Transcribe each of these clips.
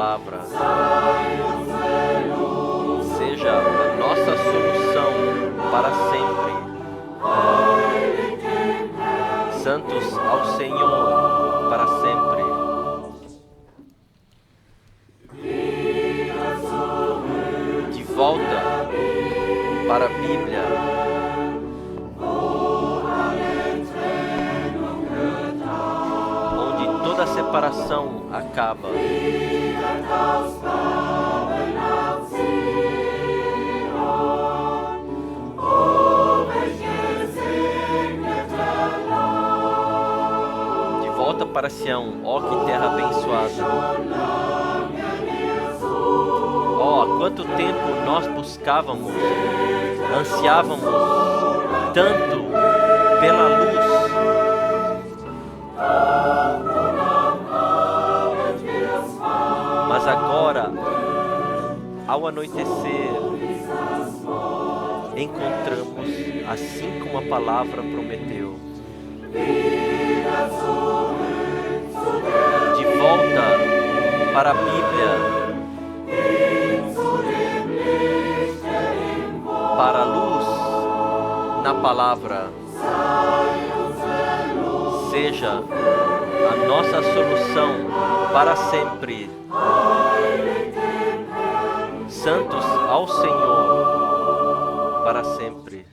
palavra seja a nossa solução para sempre. Santos ao Senhor para sempre. De volta para a Bíblia. Onde toda separação acaba. De volta para Sião, ó que terra abençoada. Ó, há quanto tempo nós buscávamos, ansiávamos tanto pela luz. Mas agora, ao anoitecer, encontramos assim como a palavra prometeu. De volta para a Bíblia, para a luz na palavra, seja a nossa solução para sempre. Santos ao Senhor para sempre.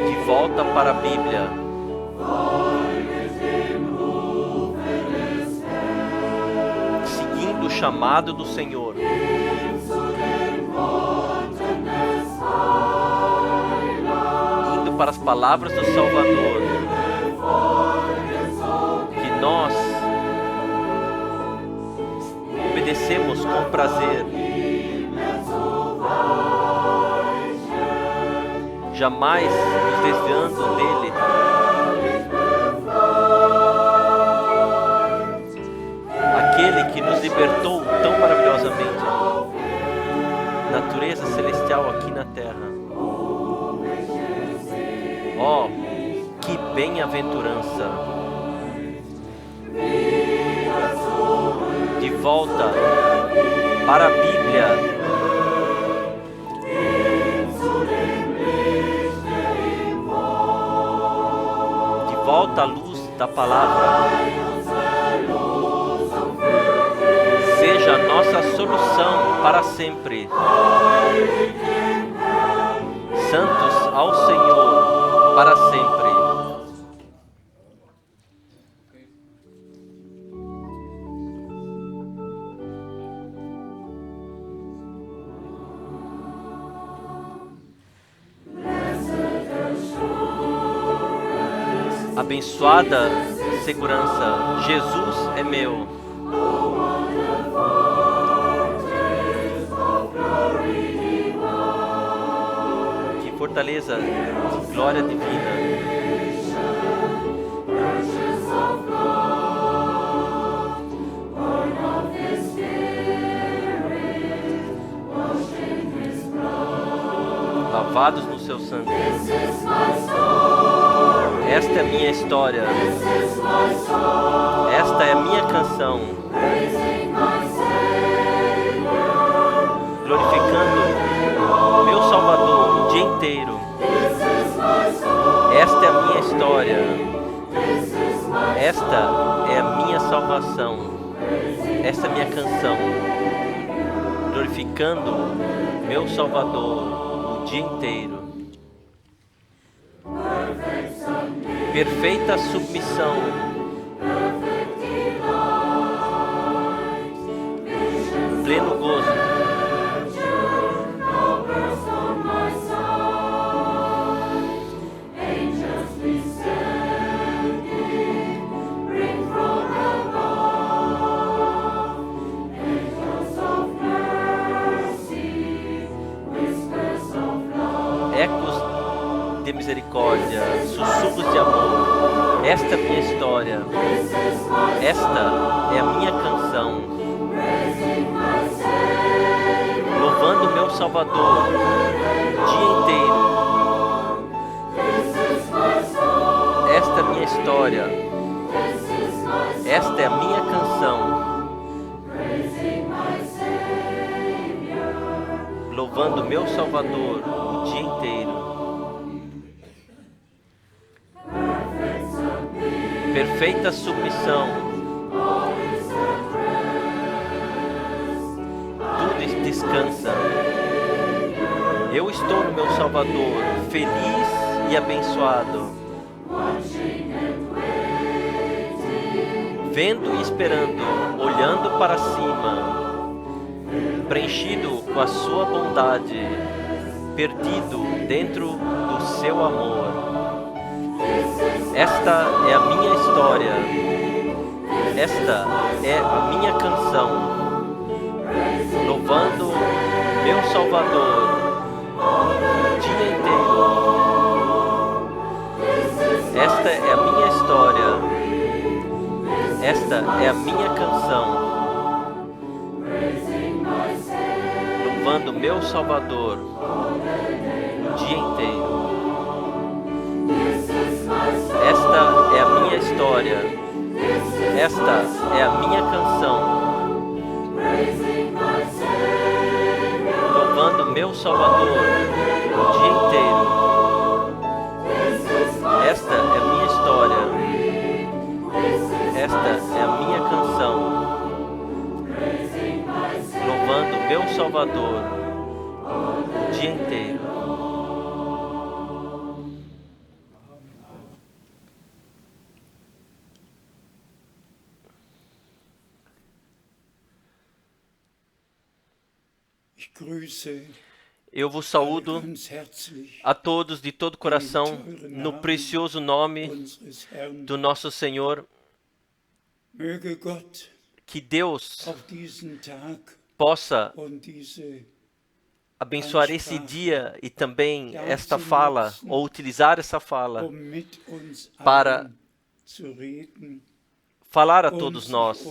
De volta para a Bíblia. Seguindo o chamado do Senhor. Indo para as palavras do Salvador. Que nós obedecemos com prazer. Jamais nos desviando dele. Aquele que nos libertou tão maravilhosamente. Natureza celestial aqui na terra. Oh, que bem-aventurança! De volta para a Bíblia. De volta à luz da palavra. Seja a nossa solução para sempre. Santos ao Senhor para sempre. Abençoada segurança, Jesus é meu. Que fortaleza de glória divina. Lavados no seu sangue. Esta é a minha história. Esta é a minha canção. Glorificando meu Salvador o dia inteiro. Esta é a minha história. Esta é a minha salvação. Esta é a minha canção. Glorificando meu Salvador o dia inteiro. Perfeita submissão. Pleno gozo. Ecos de misericórdia, sussurros de amor. Esta é a minha história. Esta é a minha canção. Louvando meu Salvador o dia inteiro. Esta é a minha minha história. Esta é a minha canção. Louvando meu Salvador o dia inteiro. Perfeita submissão. Tudo descansa. Eu estou no meu Salvador, feliz e abençoado. Vendo e esperando, olhando para cima, preenchido com a sua bondade, perdido dentro do seu amor. Esta é a minha história. Esta é a minha canção. Louvando meu Salvador o dia inteiro. Esta é a minha história. Esta é a minha canção. Louvando meu Salvador o dia inteiro. Esta é a minha história. Esta é a minha canção. Louvando meu Salvador o dia inteiro. Esta é a minha história. Esta é a minha canção. Louvando meu Salvador o dia inteiro. Eu vos saúdo a todos de todo coração no precioso nome do nosso Senhor. Que Deus possa abençoar esse dia e também esta fala, ou utilizar essa fala para falar a todos nós,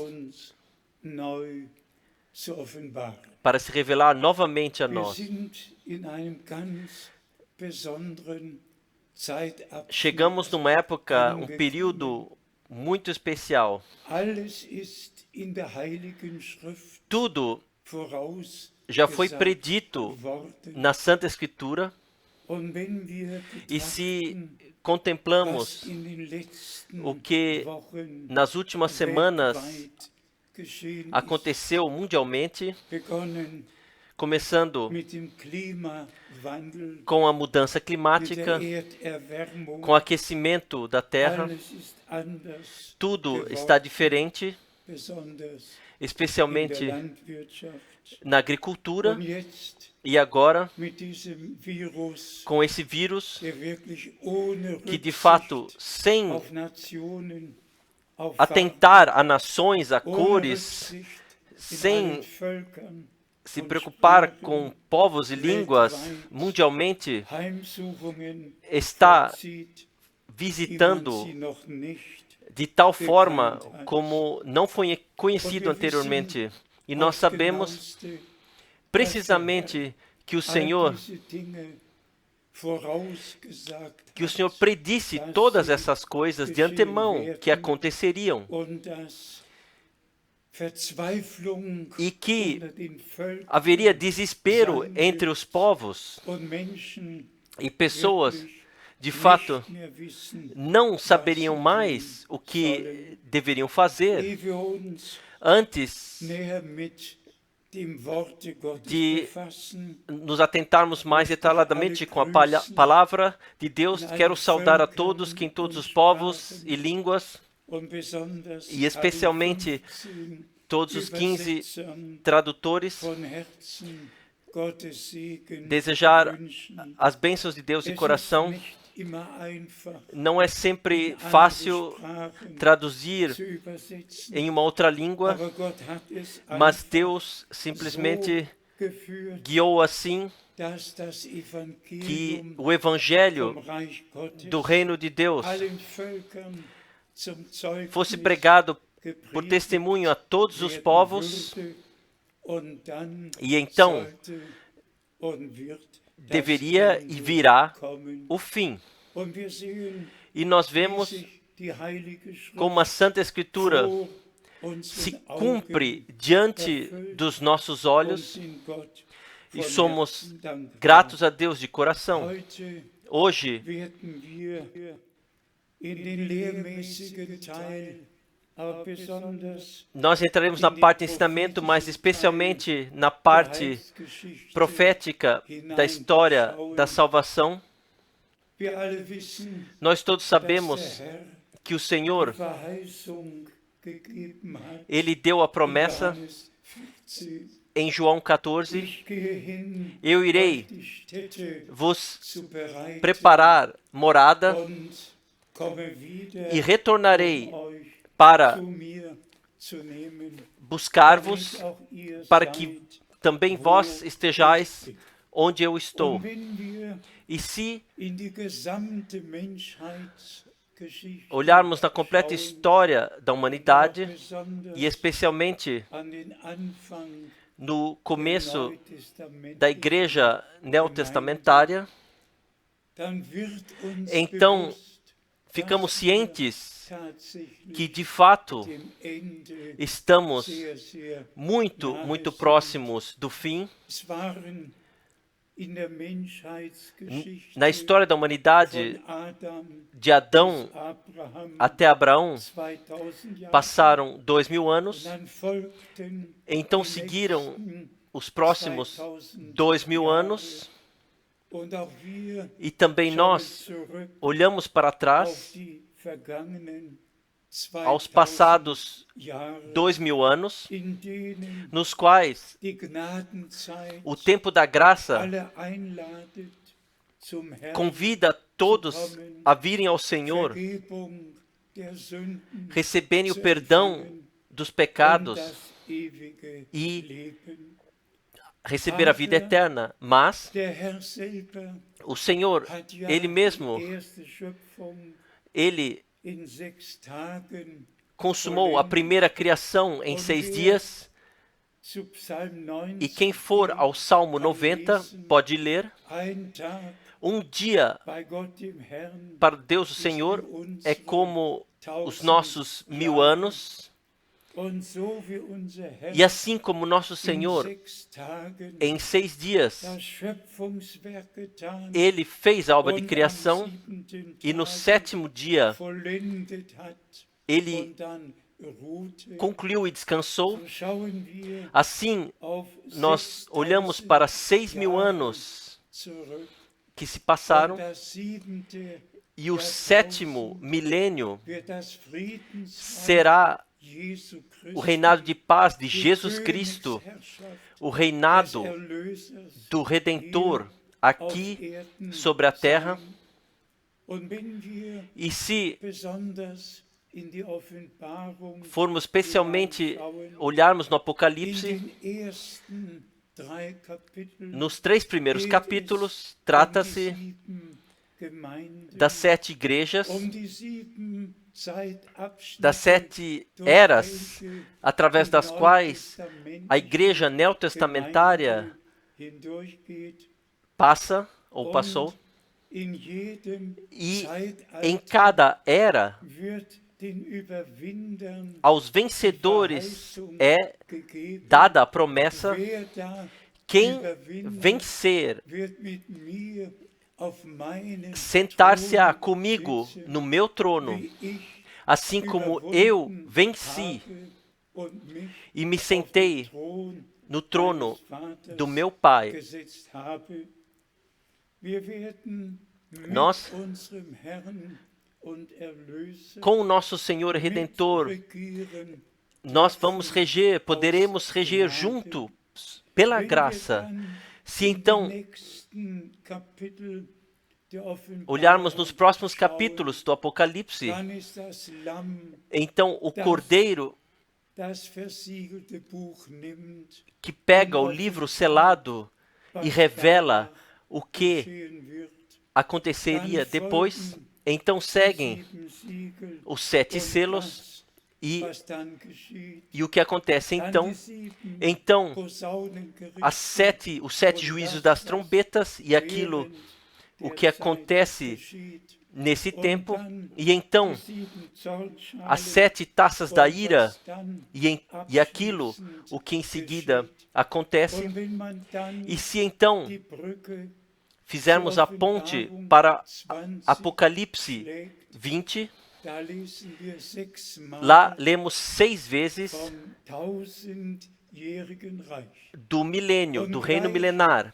para se revelar novamente a nós. Chegamos numa época, um período muito especial. Tudo já foi predito na Santa Escritura. E se contemplamos o que nas últimas semanas aconteceu mundialmente, começando com a mudança climática, com o aquecimento da Terra, tudo está diferente, especialmente na agricultura, e agora, com esse vírus, que de fato, sem atentar a nações, a cores, sem se preocupar com povos e línguas mundialmente, está visitando de tal forma como não foi conhecido anteriormente. E nós sabemos precisamente que o Senhor predisse todas essas coisas de antemão que aconteceriam, e que haveria desespero entre os povos, e pessoas, de fato, não saberiam mais o que deveriam fazer antes de nos atentarmos mais detalhadamente com a palavra de Deus. Quero saudar a todos, que em todos os povos e línguas, e especialmente todos os 15 tradutores, desejar as bênçãos de Deus de coração. Não é sempre fácil traduzir em uma outra língua, mas Deus simplesmente guiou assim que o Evangelho do Reino de Deus fosse pregado por testemunho a todos os povos, e então deveria e virá o fim. E nós vemos como a Santa Escritura se cumpre diante dos nossos olhos e somos gratos a Deus de coração. Hoje, nós entraremos na parte de ensinamento, mas especialmente na parte profética da história da salvação. Nós todos sabemos que o Senhor, Ele deu a promessa em João 14, eu irei vos preparar morada e retornarei para buscar-vos, para que também vós estejais onde eu estou. E se olharmos na completa história da humanidade, e especialmente no começo da igreja neotestamentária, então ficamos cientes que de fato estamos muito próximos do fim. Na história da humanidade, de Adão até Abraão, passaram 2000 anos, então seguiram os próximos 2000 anos, e também nós olhamos para trás aos passados 2000 anos, nos quais o tempo da graça convida todos a virem ao Senhor, receberem o perdão dos pecados e receber a vida eterna. Mas o Senhor, Ele mesmo, Ele consumou a primeira criação em 6 dias. E quem for ao Salmo 90 pode ler: um dia para Deus o Senhor é como os nossos 1000 anos. E assim como nosso Senhor, em 6 dias, Ele fez a obra de criação, e no 7º dia, Ele concluiu e descansou. Assim, nós olhamos para 6.000 anos que se passaram, e o 7º milênio será o reinado de paz de Jesus Cristo, o reinado do Redentor aqui sobre a terra. E se formos especialmente olharmos no Apocalipse, nos 3 primeiros capítulos, trata-se das 7 igrejas, das 7 eras, através das quais a igreja neotestamentária passa ou passou. E em cada era, aos vencedores é dada a promessa: quem vencer, sentar-se-á comigo no meu trono, assim como eu venci e me sentei no trono do meu Pai. Nós, com o nosso Senhor Redentor, nós vamos reger, poderemos reger juntos pela graça. Se então olharmos nos próximos capítulos do Apocalipse, então o Cordeiro que pega o livro selado e revela o que aconteceria depois, então seguem os 7 selos e o que acontece então? Então, os 7 juízos das trombetas e aquilo, o que acontece nesse tempo, e então as 7 taças da ira, e aquilo, o que em seguida acontece. E se então fizermos a ponte para Apocalipse 20, lá lemos 6 vezes do milênio, do reino milenar.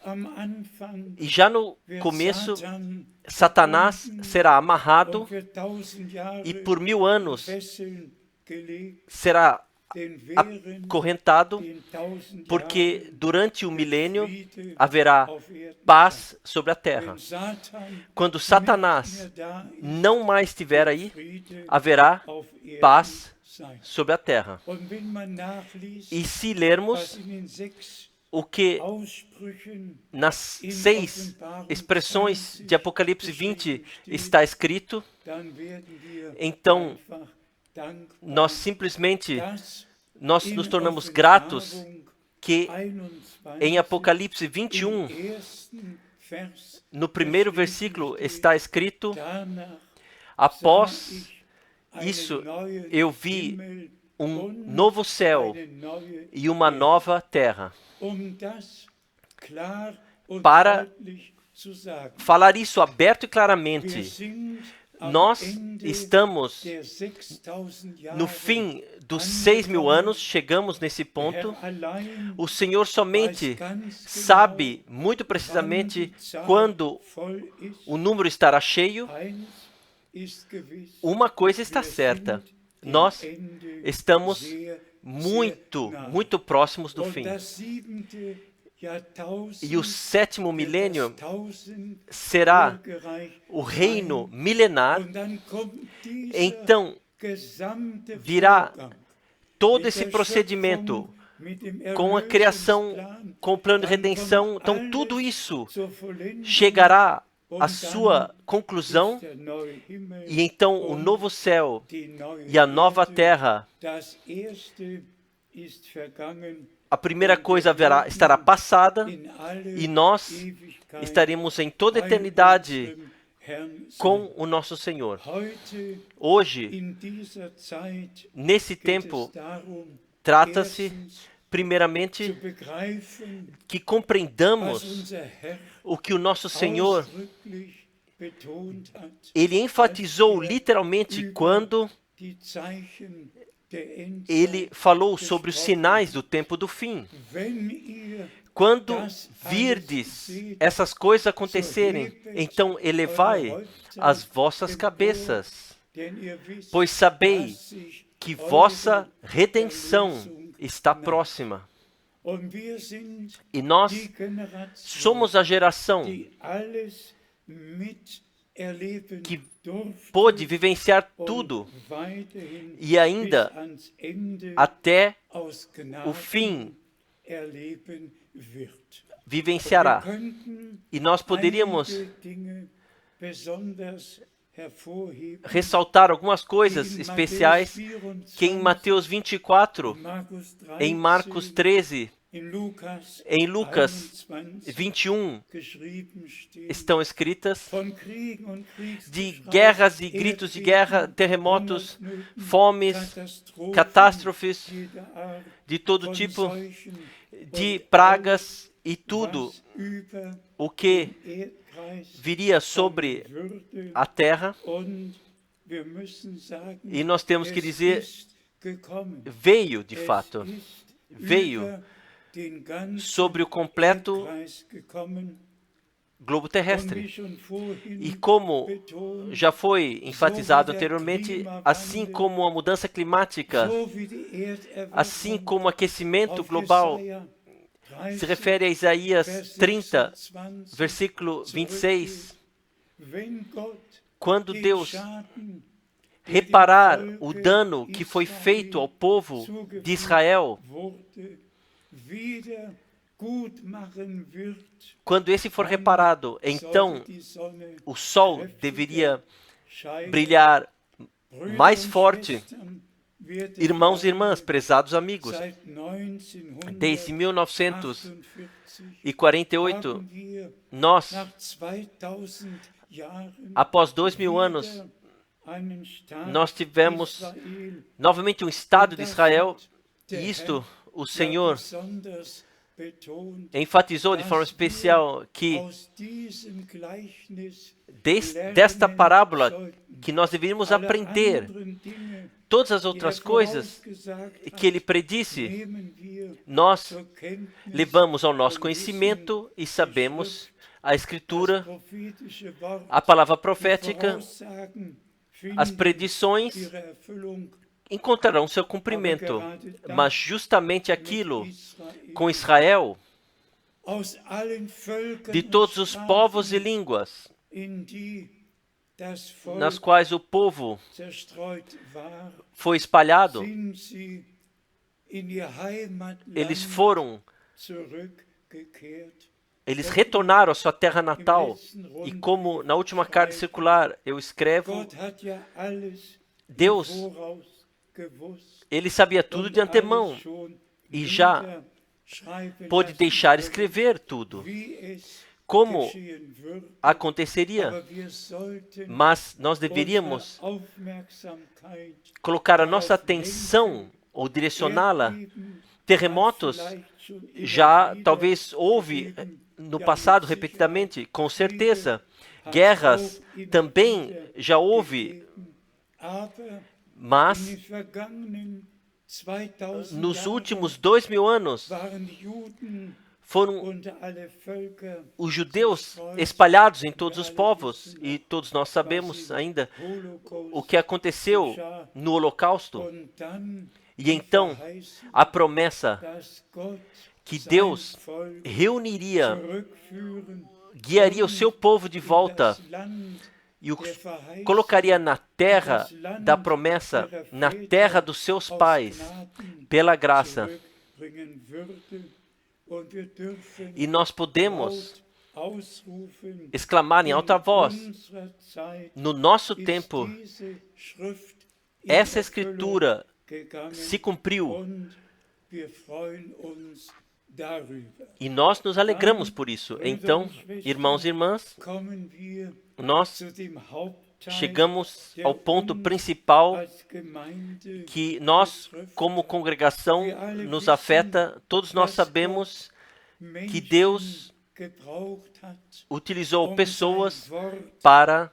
E já no começo, Satanás será amarrado e por 1000 anos será acorrentado, porque durante o milênio haverá paz sobre a terra. Quando Satanás não mais estiver aí, haverá paz sobre a terra. E se lermos o que nas 6 expressões de Apocalipse 20 está escrito, então nós simplesmente nos tornamos gratos que em Apocalipse 21, no primeiro versículo está escrito: após isso eu vi um novo céu e uma nova terra. Para falar isso aberto e claramente, nós estamos no fim dos 6.000 anos, chegamos nesse ponto. O Senhor somente sabe muito precisamente quando o número estará cheio. Uma coisa está certa: nós estamos muito próximos do fim. E o 7º milênio será o reino milenar. Então virá todo esse procedimento com a criação, com o plano de redenção. Então tudo isso chegará à sua conclusão, e então o novo céu e a nova terra, a primeira coisa estará passada, e nós estaremos em toda a eternidade com o nosso Senhor. Hoje, nesse tempo, trata-se primeiramente que compreendamos o que o nosso Senhor, ele enfatizou literalmente quando ele falou sobre os sinais do tempo do fim. Quando virdes essas coisas acontecerem, então elevai as vossas cabeças, pois sabeis que vossa redenção está próxima. E nós somos a geração que pôde vivenciar tudo e ainda até o fim vivenciará. E nós poderíamos ressaltar algumas coisas especiais que em Mateus 24, em Marcos 13, em Lucas 21 estão escritas, de guerras e gritos de guerra, terremotos, fomes, catástrofes de todo tipo, de pragas e tudo o que viria sobre a terra. E nós temos que dizer, veio de fato, veio sobre o completo globo terrestre. E como já foi enfatizado anteriormente, assim como a mudança climática, assim como o aquecimento global, se refere a Isaías 30, versículo 26, quando Deus reparar o dano que foi feito ao povo de Israel, quando esse for reparado, então o sol deveria brilhar mais forte. Irmãos e irmãs, prezados amigos, desde 1948, nós, após 2000 anos, nós tivemos novamente um Estado de Israel, e isto o Senhor enfatizou de forma especial que desta parábola que nós deveríamos aprender todas as outras coisas que ele predisse, nós levamos ao nosso conhecimento e sabemos a Escritura, a palavra profética, as predições encontrarão seu cumprimento. Mas justamente aquilo com Israel, de todos os povos e línguas, nas quais o povo foi espalhado, eles retornaram à sua terra natal. E como na última carta circular eu escrevo, Deus, ele sabia tudo de antemão e já pôde deixar escrever tudo, como aconteceria. Mas nós deveríamos colocar a nossa atenção ou direcioná-la. Terremotos já talvez houve no passado repetidamente, com certeza. Guerras também já houve, mas nos últimos 2000 anos foram os judeus espalhados em todos os povos, e todos nós sabemos ainda o que aconteceu no Holocausto. E então a promessa que Deus reuniria, guiaria o seu povo de volta e o colocaria na terra da promessa, na terra dos seus pais, pela graça. E nós podemos exclamar em alta voz: no nosso tempo, essa Escritura se cumpriu. E nós nos alegramos por isso. Então, irmãos e irmãs, nós chegamos ao ponto principal que nós, como congregação, nos afeta. Todos nós sabemos que Deus utilizou pessoas para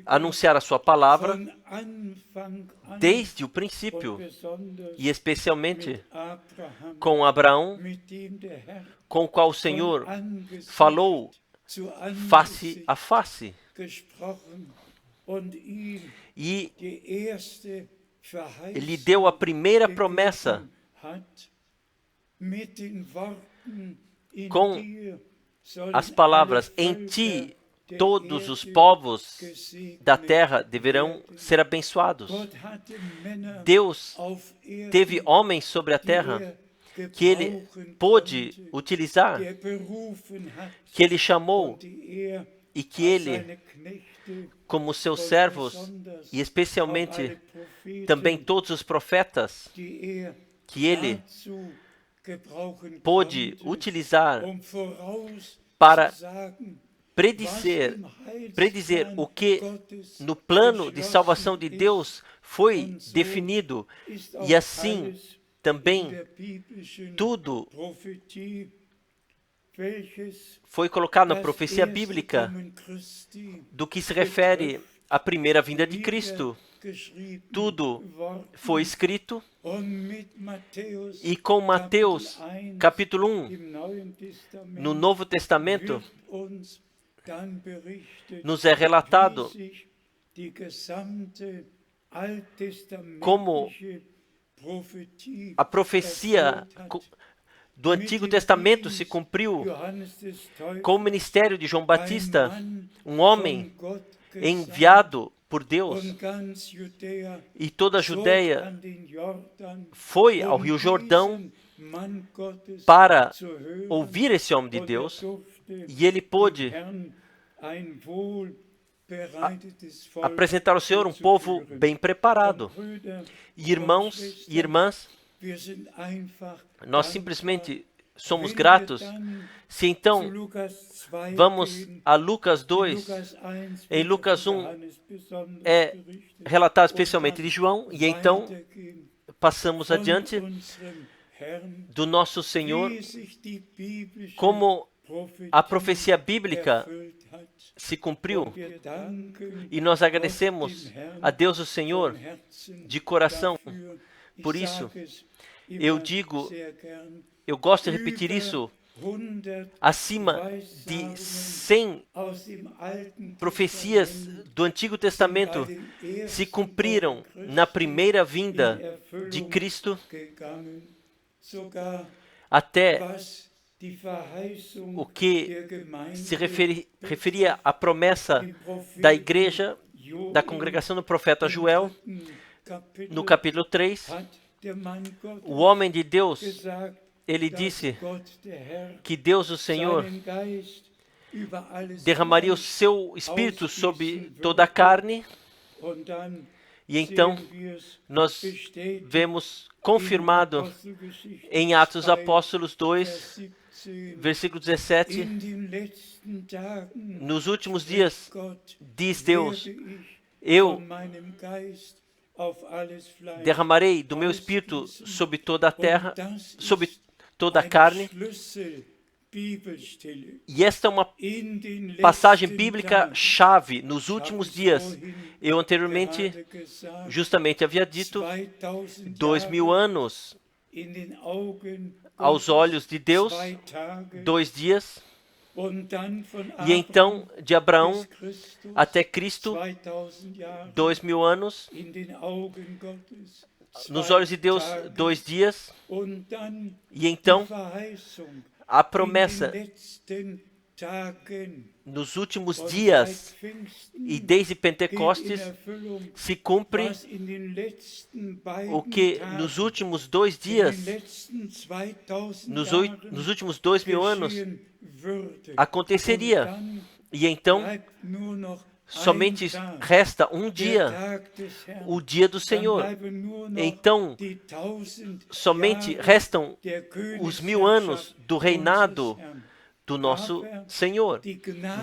anunciar a sua palavra desde o princípio, e especialmente com Abraão, com o qual o Senhor falou face a face. E lhe deu a primeira promessa com as palavras: em ti todos os povos da terra deverão ser abençoados. Deus teve homens sobre a terra que ele pôde utilizar, que ele chamou e que ele, como seus servos, e especialmente também todos os profetas, que ele pôde utilizar para predizer o que no plano de salvação de Deus foi definido. E assim também tudo foi colocado na profecia bíblica do que se refere à primeira vinda de Cristo. Tudo foi escrito, e com Mateus capítulo 1, no Novo Testamento, nos é relatado como a profecia do Antigo Testamento se cumpriu com o ministério de João Batista, um homem enviado por Deus, e toda a Judéia foi ao Rio Jordão para ouvir esse homem de Deus, e ele pôde apresentar ao Senhor um povo bem preparado. E irmãos e irmãs, nós simplesmente somos gratos, se então vamos a Lucas 2, em Lucas 1 é relatado especialmente de João, e então passamos adiante do nosso Senhor, como a profecia bíblica se cumpriu, e nós agradecemos a Deus o Senhor de coração. Por isso, eu digo, eu gosto de repetir isso, acima de 100 profecias do Antigo Testamento se cumpriram na primeira vinda de Cristo, até o que se referia à promessa da igreja, da congregação do profeta Joel, no capítulo 3, o homem de Deus, ele disse que Deus, o Senhor, derramaria o seu Espírito sobre toda a carne, e então nós vemos confirmado em Atos Apóstolos 2, versículo 17, nos últimos dias, diz Deus, eu derramarei do meu Espírito sobre toda a terra, sobre toda a carne. E esta é uma passagem bíblica chave nos últimos dias. Eu anteriormente justamente havia dito 2000 anos aos olhos de Deus, 2 dias, e então de Abraão até Cristo, 2000 anos, nos olhos de Deus, 2 dias, e então a promessa nos últimos dias e desde Pentecostes se cumpre o que nos últimos 2 dias, nos últimos 2000 anos aconteceria. E então somente resta um dia, o dia do Senhor. Então somente restam os 1000 anos do reinado do nosso Senhor.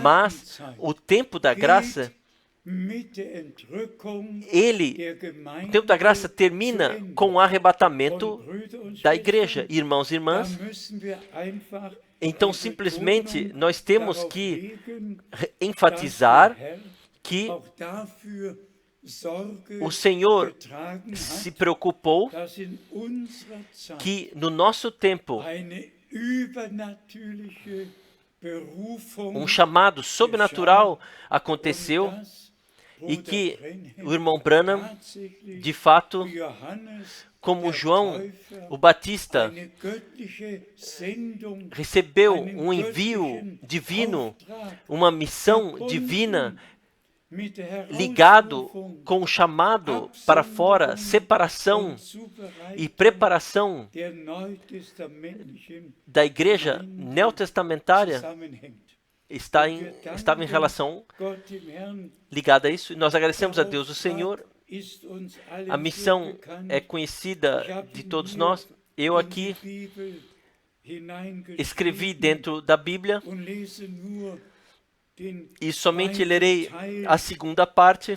Mas o tempo da graça, o tempo da graça termina com o arrebatamento da igreja. Irmãos e irmãs, então simplesmente nós temos que enfatizar que o Senhor se preocupou que no nosso tempo um chamado sobrenatural aconteceu e que o irmão Branham, de fato, como João o Batista, recebeu um envio divino, uma missão divina, ligado com o chamado para fora, separação e preparação da igreja neotestamentária, estava em relação ligada a isso. E nós agradecemos a Deus, o Senhor. A missão é conhecida de todos nós. Eu aqui escrevi dentro da Bíblia e somente lerei a segunda parte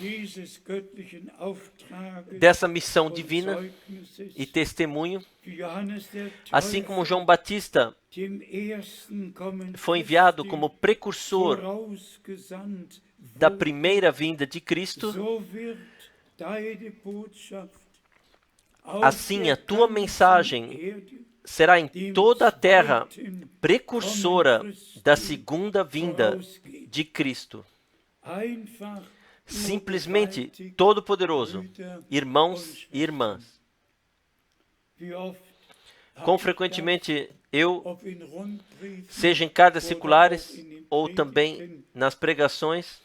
dessa missão divina e testemunho. Assim como João Batista foi enviado como precursor da primeira vinda de Cristo, assim a tua mensagem será em toda a terra precursora da segunda vinda de Cristo. Simplesmente todo-poderoso, irmãos e irmãs. Quão frequentemente eu, seja em cartas circulares ou também nas pregações,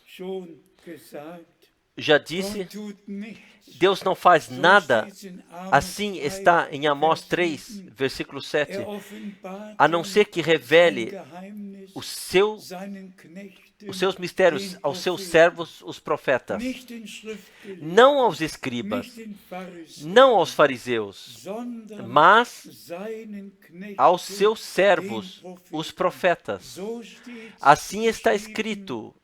já disse, Deus não faz nada, assim está em Amós 3, versículo 7, a não ser que revele os seus mistérios aos seus servos, os profetas, não aos escribas, não aos fariseus, mas aos seus servos, os profetas. Assim está escrito,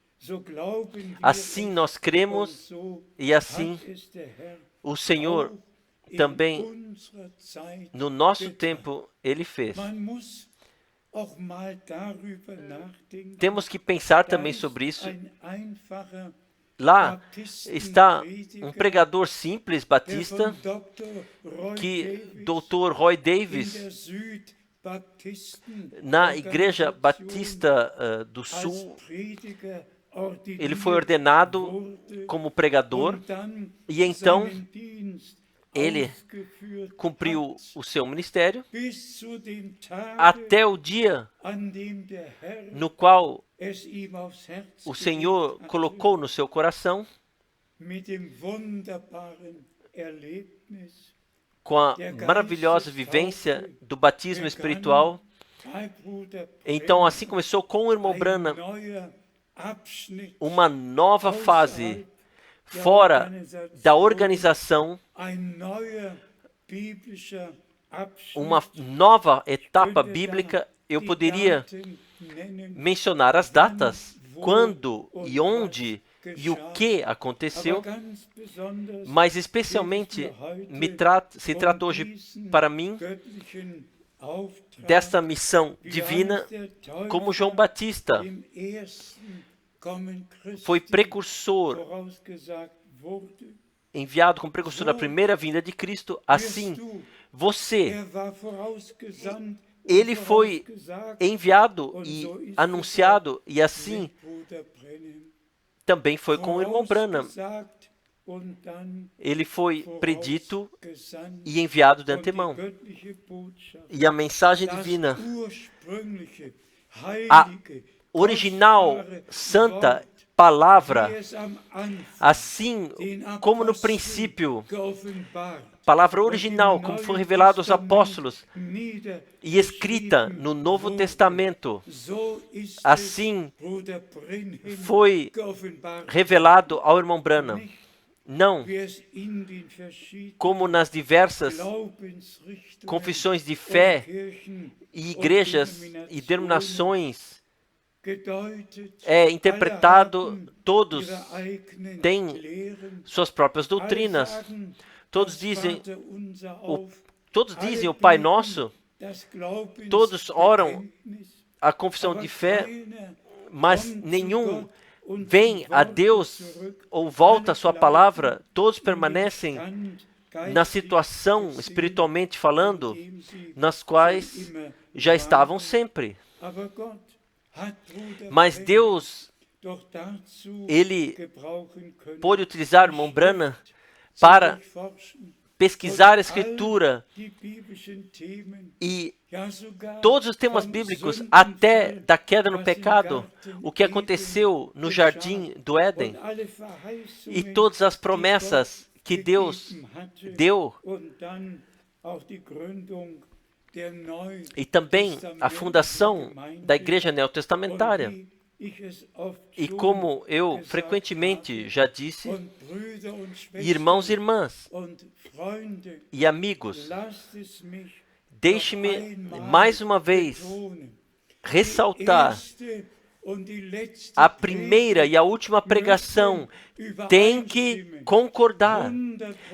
assim nós cremos e assim o Senhor também, no nosso tempo, Ele fez. Temos que pensar também sobre isso. Lá está um pregador simples, batista, que Dr. Roy Davis, na Igreja Batista do Sul, ele foi ordenado como pregador e então ele cumpriu o seu ministério até o dia no qual o Senhor colocou no seu coração, com a maravilhosa vivência do batismo espiritual. Então, assim começou com o irmão Branham uma nova fase fora da organização, uma nova etapa bíblica. Eu poderia mencionar as datas, quando e onde e o que aconteceu, mas especialmente se trata hoje para mim desta missão divina, como João Batista foi precursor, enviado como precursor da primeira vinda de Cristo. Assim, ele foi enviado e anunciado, e assim também foi com o irmão Branham. Ele foi predito e enviado de antemão. E a mensagem divina, a original santa palavra, assim como no princípio, palavra original, como foi revelado aos apóstolos e escrita no Novo Testamento, assim foi revelado ao irmão Branham. Não como nas diversas confissões de fé e igrejas e denominações é interpretado. Todos têm suas próprias doutrinas. Todos dizem o Pai Nosso. Todos oram a confissão de fé, mas nenhum vem a Deus ou volta à sua palavra. Todos permanecem na situação, espiritualmente falando, nas quais já estavam sempre. Mas Deus, Ele pôde utilizar o irmão Branham para pesquisar a Escritura e todos os temas bíblicos, até da queda no pecado, o que aconteceu no jardim do Éden, e todas as promessas que Deus deu, e também a fundação da igreja neotestamentária. E como eu frequentemente já disse, irmãos e irmãs e amigos, deixe-me mais uma vez ressaltar: a primeira e a última pregação tem que concordar,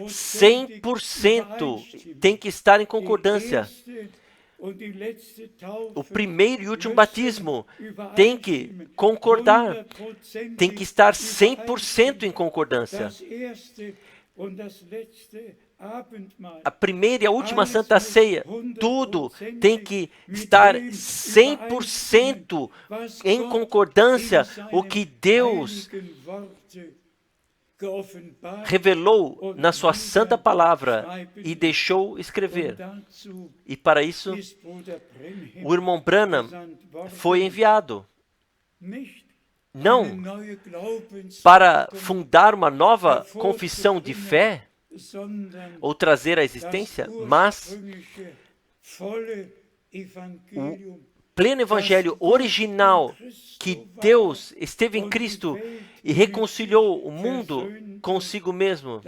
100% tem que estar em concordância. O primeiro e último batismo tem que concordar, tem que estar 100% em concordância. A primeira e a última Santa Ceia, tudo tem que estar 100% em concordância. O que Deus revelou na sua santa palavra e deixou escrever. E para isso, o irmão Branham foi enviado. Não para fundar uma nova confissão de fé ou trazer à existência, mas o pleno evangelho original, que Deus esteve em Cristo e reconciliou o mundo consigo mesmo,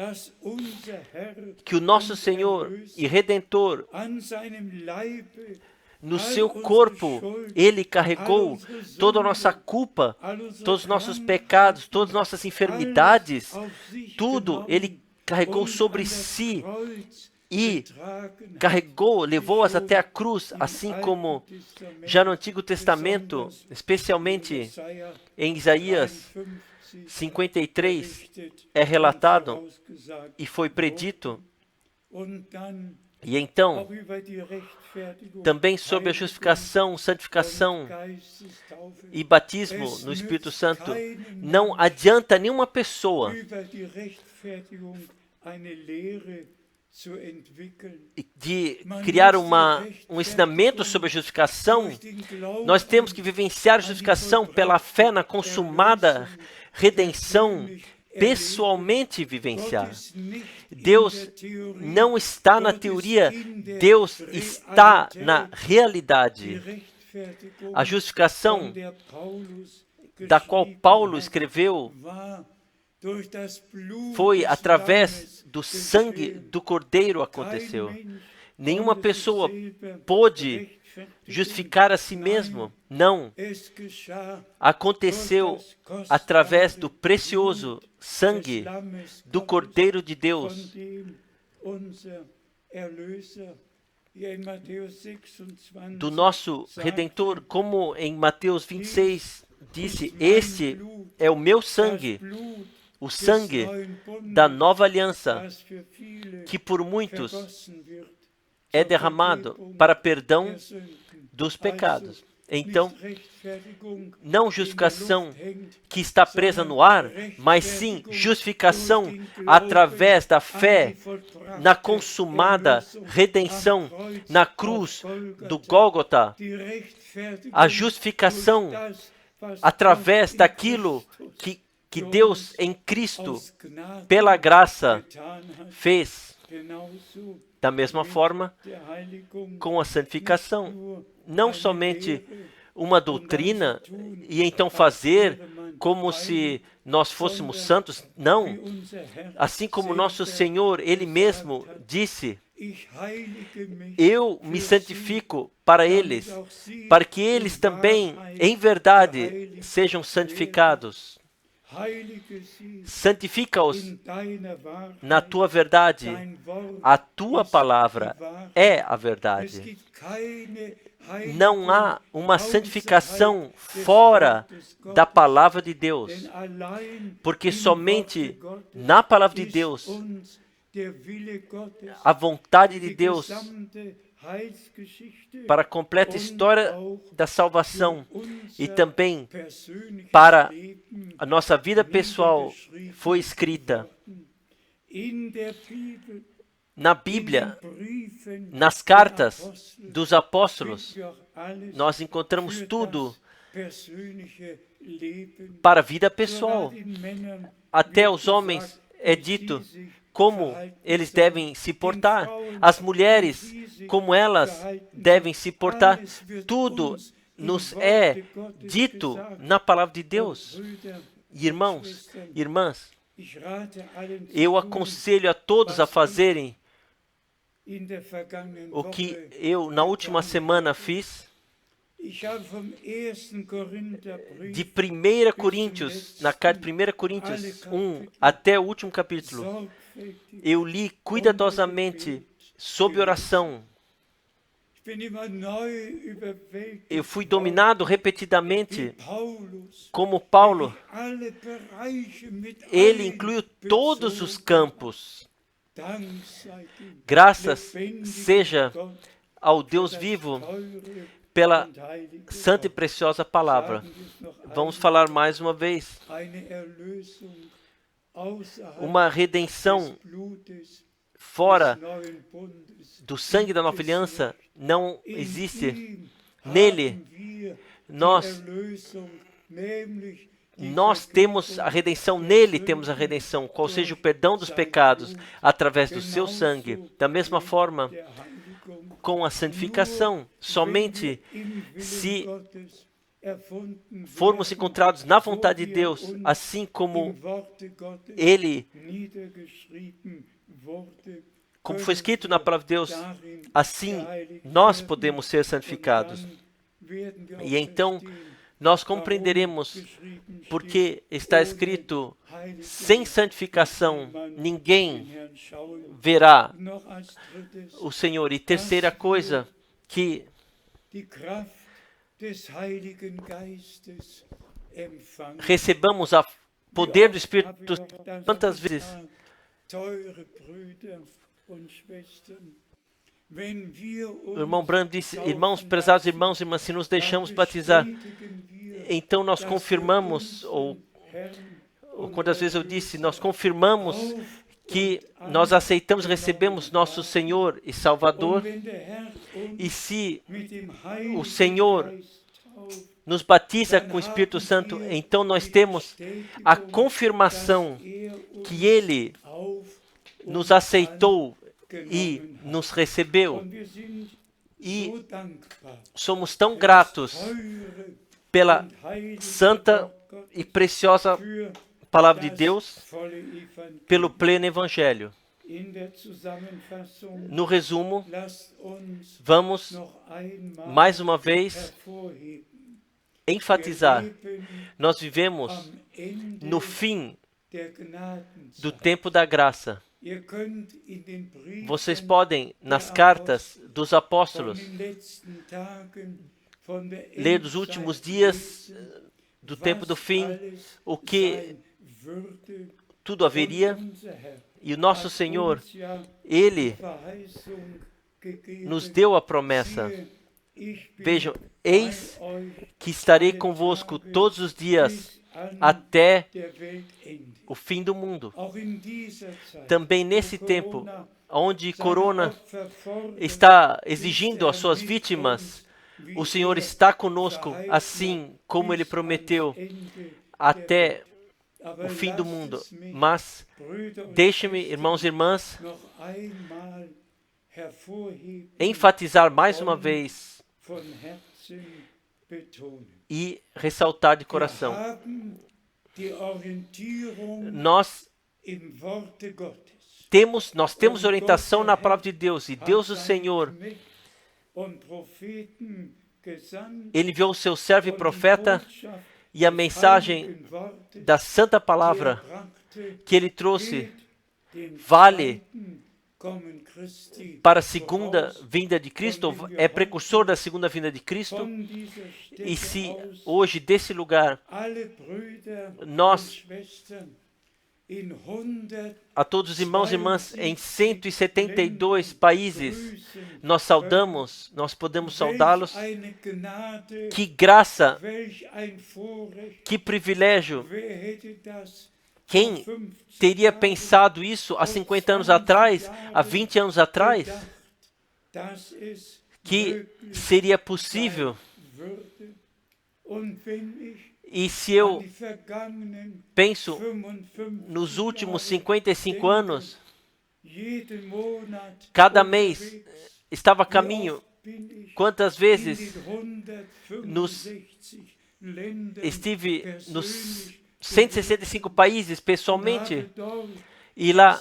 que o nosso Senhor e Redentor, no seu corpo, Ele carregou toda a nossa culpa, todos os nossos pecados, todas as nossas enfermidades, tudo Ele carregou sobre si e carregou, levou-as até a cruz, assim como já no Antigo Testamento, especialmente em Isaías 53, é relatado e foi predito. E então, também sobre a justificação, santificação e batismo no Espírito Santo, não adianta nenhuma pessoa de criar um ensinamento sobre a justificação. Nós temos que vivenciar a justificação pela fé na consumada redenção, pessoalmente vivenciar. Deus não está na teoria, Deus está na realidade. A justificação da qual Paulo escreveu foi através do sangue do Cordeiro aconteceu. Nenhuma pessoa pôde justificar a si mesmo. Não. Aconteceu através do precioso sangue do Cordeiro de Deus, do nosso Redentor, como em Mateus 26 disse: este é o meu sangue, o sangue da nova aliança, que por muitos é derramado para perdão dos pecados. Então, não justificação que está presa no ar, mas sim justificação através da fé na consumada redenção na cruz do Gólgota. A justificação através daquilo que Deus em Cristo, pela graça, fez. Da mesma forma, com a santificação, não somente uma doutrina e então fazer como se nós fôssemos santos, não. Assim como nosso Senhor, Ele mesmo disse: eu me santifico para eles, para que eles também, em verdade, sejam santificados. Santifica-os na tua verdade. A tua palavra é a verdade. Não há uma santificação fora da palavra de Deus, porque somente na palavra de Deus, a vontade de Deus para a completa história da salvação e também para a nossa vida pessoal foi escrita. Na Bíblia, nas cartas dos apóstolos, nós encontramos tudo para a vida pessoal. Até os homens é dito como eles devem se portar. As mulheres, como elas devem se portar. Tudo nos é dito na palavra de Deus. Irmãos, irmãs, eu aconselho a todos a fazerem o que eu na última semana fiz. De 1 Coríntios, na carta de 1 Coríntios 1 até o último capítulo, eu li cuidadosamente sob oração. Eu fui dominado repetidamente, como Paulo. Ele incluiu todos os campos. Graças seja ao Deus vivo pela santa e preciosa palavra. Vamos falar mais uma vez. Uma redenção fora do sangue da nova aliança não existe. Nele, nós temos a redenção, nele temos a redenção, qual seja o perdão dos pecados, através do seu sangue. Da mesma forma, com a santificação. Somente se formos encontrados na vontade de Deus, assim como Ele, como foi escrito na palavra de Deus, assim nós podemos ser santificados. E então nós compreenderemos porque está escrito: sem santificação ninguém verá o Senhor. E terceira coisa, que recebamos o poder do Espírito Santo. Quantas vezes, o irmão Branham disse: irmãos, prezados irmãos e irmãs, se nos deixamos batizar, então nós confirmamos, ou quantas vezes eu disse, nós confirmamos que nós aceitamos e recebemos nosso Senhor e Salvador. E se o Senhor nos batiza com o Espírito Santo, então nós temos a confirmação que Ele nos aceitou e nos recebeu. E somos tão gratos pela santa e preciosa palavra de Deus, pelo pleno Evangelho. No resumo, vamos mais uma vez enfatizar: nós vivemos no fim do tempo da graça. Vocês podem, nas cartas dos apóstolos, ler dos últimos dias do tempo do fim, o que tudo haveria. E o nosso Senhor, Ele nos deu a promessa. Vejam: eis que estarei convosco todos os dias até o fim do mundo. Também nesse tempo, onde Corona está exigindo as suas vítimas, o Senhor está conosco, assim como Ele prometeu, até o fim do mundo. Mas deixe-me, irmãos e irmãs, enfatizar mais uma vez e ressaltar de coração: nós temos orientação na palavra de Deus, e Deus, o Senhor, Ele enviou o seu servo e profeta, e a mensagem da santa palavra que Ele trouxe vale para a segunda vinda de Cristo, é precursor da segunda vinda de Cristo. E se hoje, desse lugar, nós, a todos os irmãos e irmãs em 172 países, nós saudamos, nós podemos saudá-los. Que graça, que privilégio! Quem teria pensado isso há 50 anos atrás, há 20 anos atrás? Que seria possível? E se eu penso nos últimos 55 anos, cada mês estava a caminho. Quantas vezes estive nos 165 países pessoalmente, e lá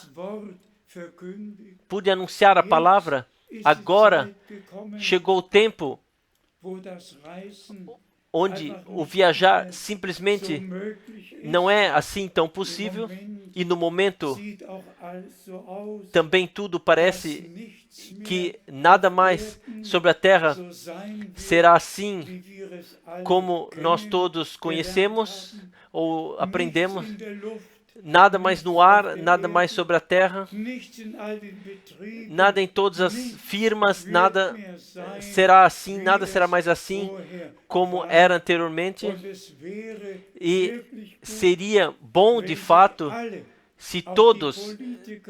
pude anunciar a palavra. Agora chegou o tempo onde o viajar simplesmente não é assim tão possível, e no momento também tudo parece que nada mais sobre a terra será assim como nós todos conhecemos ou aprendemos. Nada mais no ar, nada mais sobre a terra, nada em todas as firmas, nada será assim, nada será mais assim como era anteriormente. E seria bom, de fato, se todos,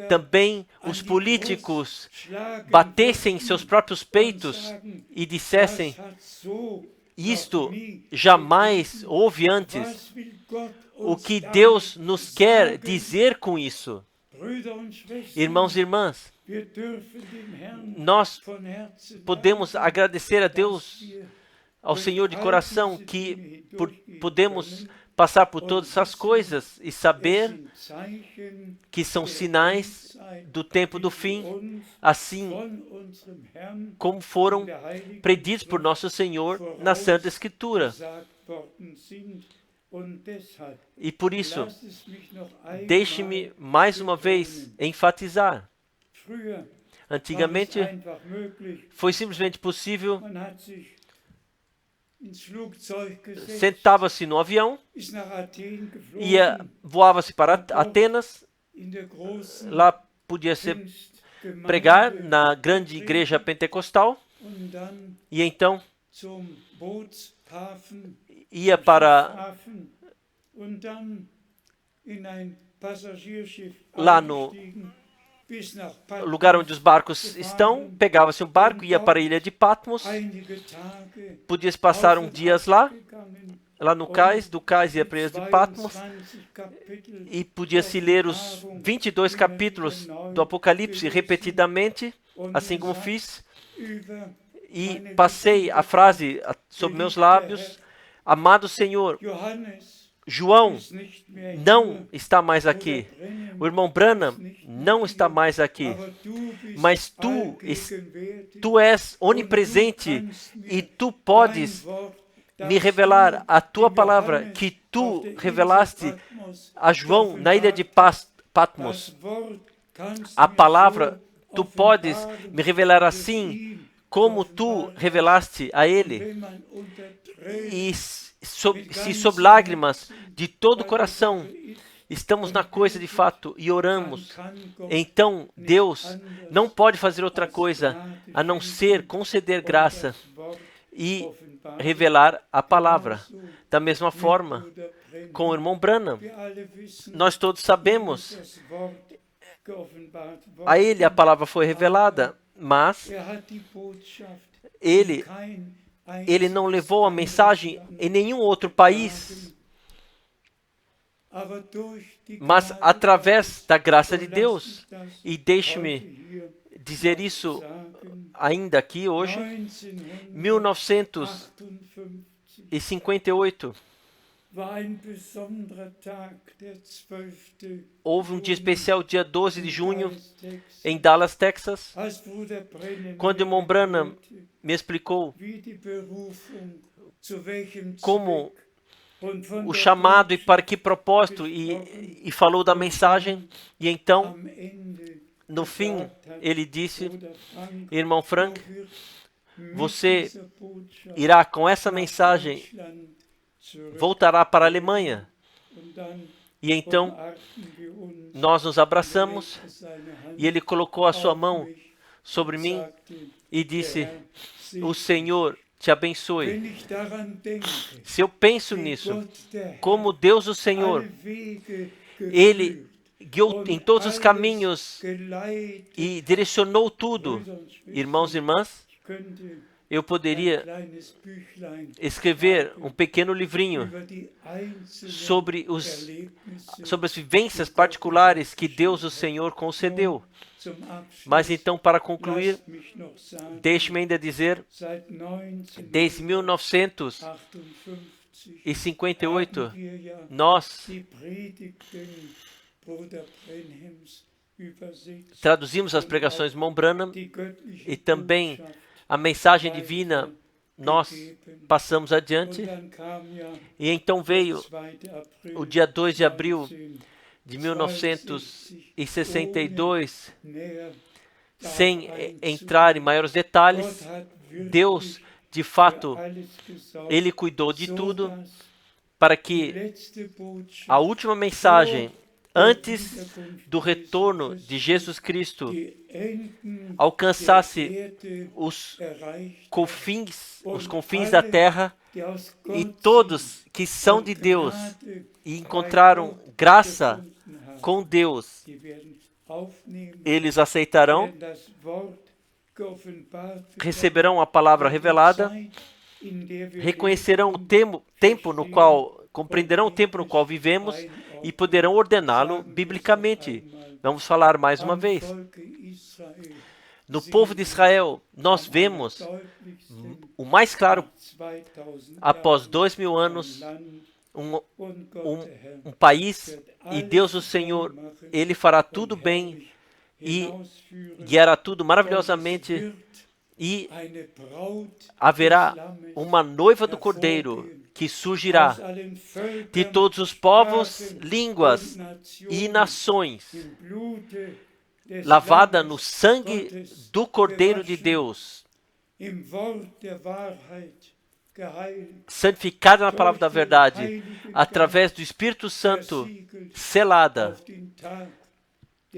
também os políticos, batessem seus próprios peitos e dissessem: isto jamais houve antes. O que Deus nos quer dizer com isso? Irmãos e irmãs, nós podemos agradecer a Deus, ao Senhor de coração, que podemos passar por todas essas coisas e saber que são sinais do tempo do fim, assim como foram preditos por nosso Senhor na Santa Escritura. E por isso, deixe-me mais uma vez enfatizar. Antigamente, foi simplesmente possível, sentava-se no avião, voava-se para Atenas, lá podia ser pregar na grande igreja pentecostal, e então ia para lá no lugar onde os barcos estão, pegava-se um barco, ia para a ilha de Patmos, podia passar dias lá no cais, do cais ia para a ilha de Patmos, e podia-se ler os 22 capítulos do Apocalipse repetidamente, assim como fiz, e passei a frase sobre meus lábios: amado Senhor, João não está mais aqui. O irmão Branham não está mais aqui. Mas tu és onipresente e tu podes me revelar a tua palavra que tu revelaste a João na ilha de Patmos. A palavra tu podes me revelar assim como tu revelaste a ele. E se sob lágrimas de todo o coração estamos na coisa de fato e oramos, então Deus não pode fazer outra coisa a não ser conceder graça e revelar a palavra. Da mesma forma, com o irmão Branham, nós todos sabemos, a ele a palavra foi revelada, mas ele não levou a mensagem em nenhum outro país, mas através da graça de Deus. E deixe-me dizer isso ainda aqui hoje, 1958, houve um dia especial, dia 12 de junho, em Dallas, Texas, quando o irmão Branham me explicou como o chamado e para que propósito, e falou da mensagem. E então, no fim, ele disse: irmão Frank, você irá com essa mensagem, voltará para a Alemanha. E então, nós nos abraçamos e ele colocou a sua mão sobre mim e disse: o Senhor te abençoe. Se eu penso nisso, como Deus o Senhor, Ele guiou em todos os caminhos e direcionou tudo. Irmãos e irmãs, eu poderia escrever um pequeno livrinho sobre as vivências particulares que Deus o Senhor concedeu. Mas então, para concluir, deixe-me ainda dizer, desde 1958, nós traduzimos as pregações de irmão Branham e também a mensagem divina nós passamos adiante. E então veio o dia 2 de abril de 1962, sem entrar em maiores detalhes. Deus, de fato, Ele cuidou de tudo para que a última mensagem, antes do retorno de Jesus Cristo, alcançasse os confins da terra, e todos que são de Deus e encontraram graça com Deus, eles aceitarão, receberão a palavra revelada, reconhecerão o tempo no qual, compreenderão o tempo no qual vivemos e poderão ordená-lo biblicamente. Vamos falar mais uma vez. No povo de Israel, nós vemos o mais claro, após 2000 anos, um país, e Deus, o Senhor, Ele fará tudo bem e guiará tudo maravilhosamente, e haverá uma noiva do Cordeiro que surgirá de todos os povos, línguas e nações, lavada no sangue do Cordeiro de Deus, santificada na palavra da verdade, através do Espírito Santo, selada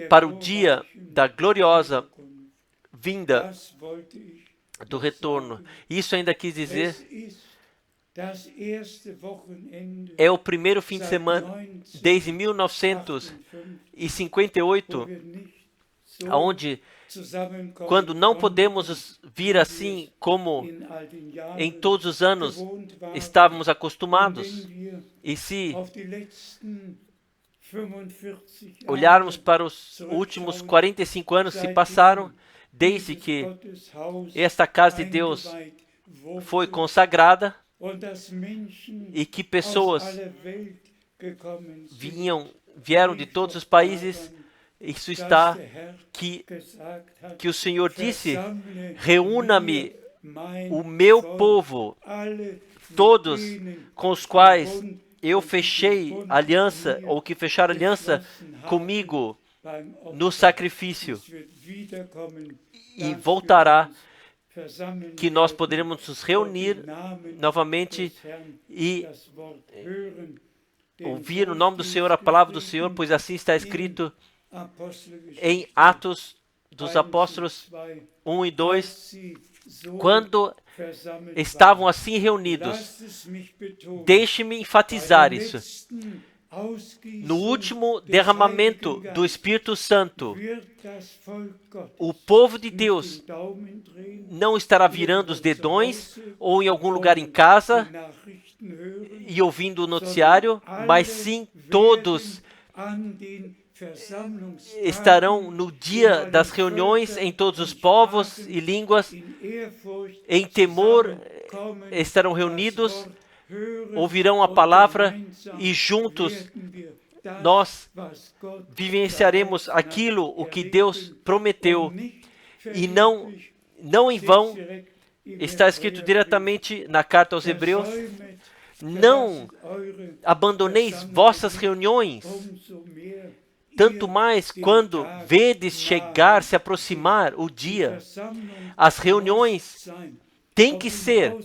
para o dia da gloriosa vinda do retorno. Isso ainda quis dizer, é o primeiro fim de semana desde 1958, onde, quando não podemos vir assim como em todos os anos estávamos acostumados, e se olharmos para os últimos 45 anos que se passaram, desde que esta casa de Deus foi consagrada, e que pessoas vieram de todos os países, isso está que o Senhor disse: reúna-me o meu povo, todos com os quais eu fechei aliança, ou que fecharam aliança comigo no sacrifício, e voltará, que nós poderemos nos reunir novamente e ouvir no nome do Senhor a palavra do Senhor, pois assim está escrito em Atos dos Apóstolos 1 e 2, quando estavam assim reunidos. Deixe-me enfatizar isso. No último derramamento do Espírito Santo, o povo de Deus não estará virando os dedões ou em algum lugar em casa e ouvindo o noticiário, mas sim todos estarão no dia das reuniões em todos os povos e línguas, em temor estarão reunidos, ouvirão a palavra e juntos nós vivenciaremos aquilo o que Deus prometeu, e não em vão. Está escrito diretamente na carta aos Hebreus: não abandoneis vossas reuniões, tanto mais quando vedes chegar, se aproximar o dia. As reuniões têm que ser,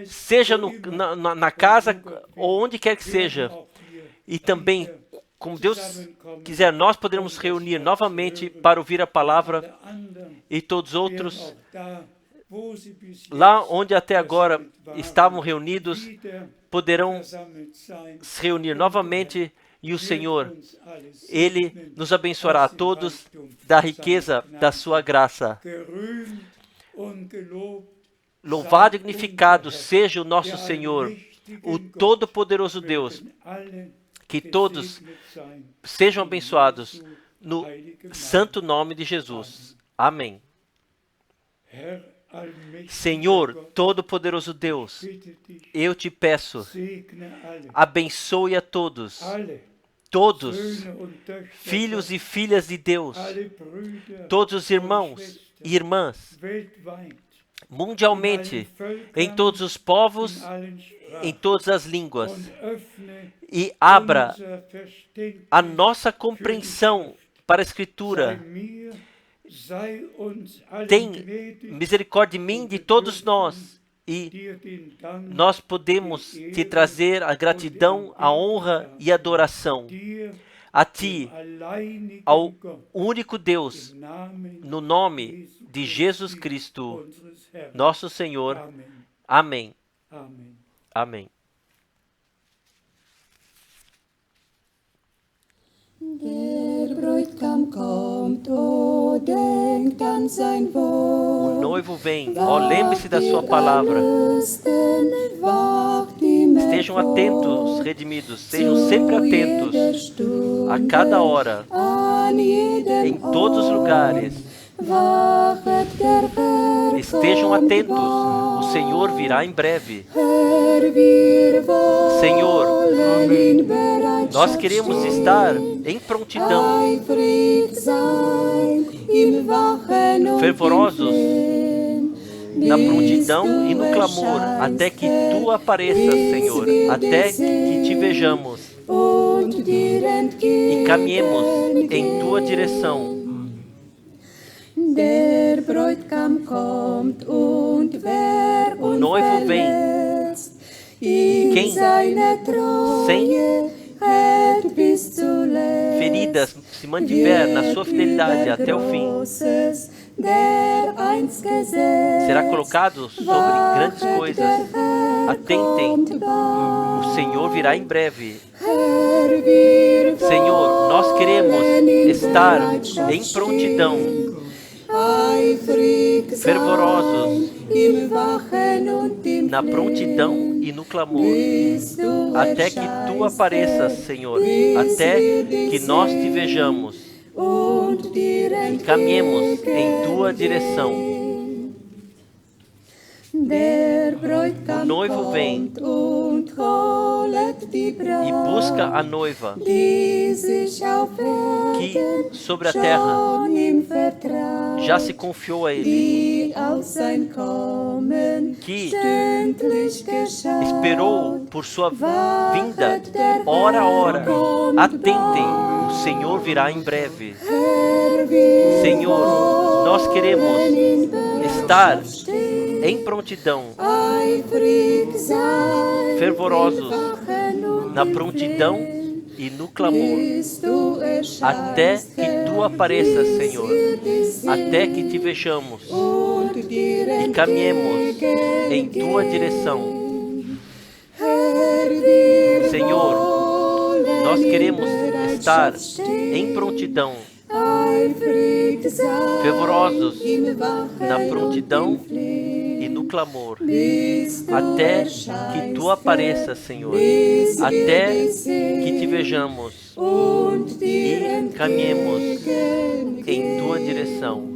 seja na casa ou onde quer que seja, e também, como Deus quiser, nós poderemos reunir novamente para ouvir a palavra, e todos outros, lá onde até agora estavam reunidos, poderão se reunir novamente, e o Senhor, Ele nos abençoará a todos da riqueza da sua graça. Louvado e dignificado seja o nosso Senhor, o Todo-Poderoso Deus. Que todos sejam abençoados no santo nome de Jesus. Amém. Senhor, Todo-Poderoso Deus, eu te peço, abençoe a todos, filhos e filhas de Deus, todos os irmãos e irmãs, mundialmente, em todos os povos, em todas as línguas, e abra a nossa compreensão para a Escritura. Tem misericórdia de mim, de todos nós, e nós podemos te trazer a gratidão, a honra e a adoração a Ti, ao único Deus, no nome de Jesus Cristo, nosso Senhor. Amém. Amém. O noivo vem, lembre-se da sua palavra. Estejam atentos, redimidos, sejam sempre atentos a cada hora. em todos os lugares. Estejam atentos, o Senhor virá em breve. Senhor, nós queremos estar em prontidão, fervorosos na prontidão e no clamor, até que Tu apareças, Senhor, até que Te vejamos e caminhemos em Tua direção. O noivo vem. Quem sem feridas se mantiver na sua fidelidade até o fim, será colocado sobre grandes coisas. Atentem, o Senhor virá em breve. Senhor, nós queremos estar em prontidão, fervorosos na prontidão e no clamor, até que Tu apareças, Senhor, até que nós Te vejamos e caminhemos em Tua direção. O noivo vem e busca a noiva que sobre a terra já se confiou a Ele, que esperou por sua vinda hora a hora. Atentem, o Senhor virá em breve. Senhor, nós queremos estar em prontidão, fervorosos na prontidão e no clamor, até que Tu apareças, Senhor, até que Te vejamos e caminhemos em Tua direção. Senhor, nós queremos estar em prontidão, fervorosos na prontidão e no clamor, até que Tu apareças, Senhor, até que Te vejamos e caminhemos em Tua direção.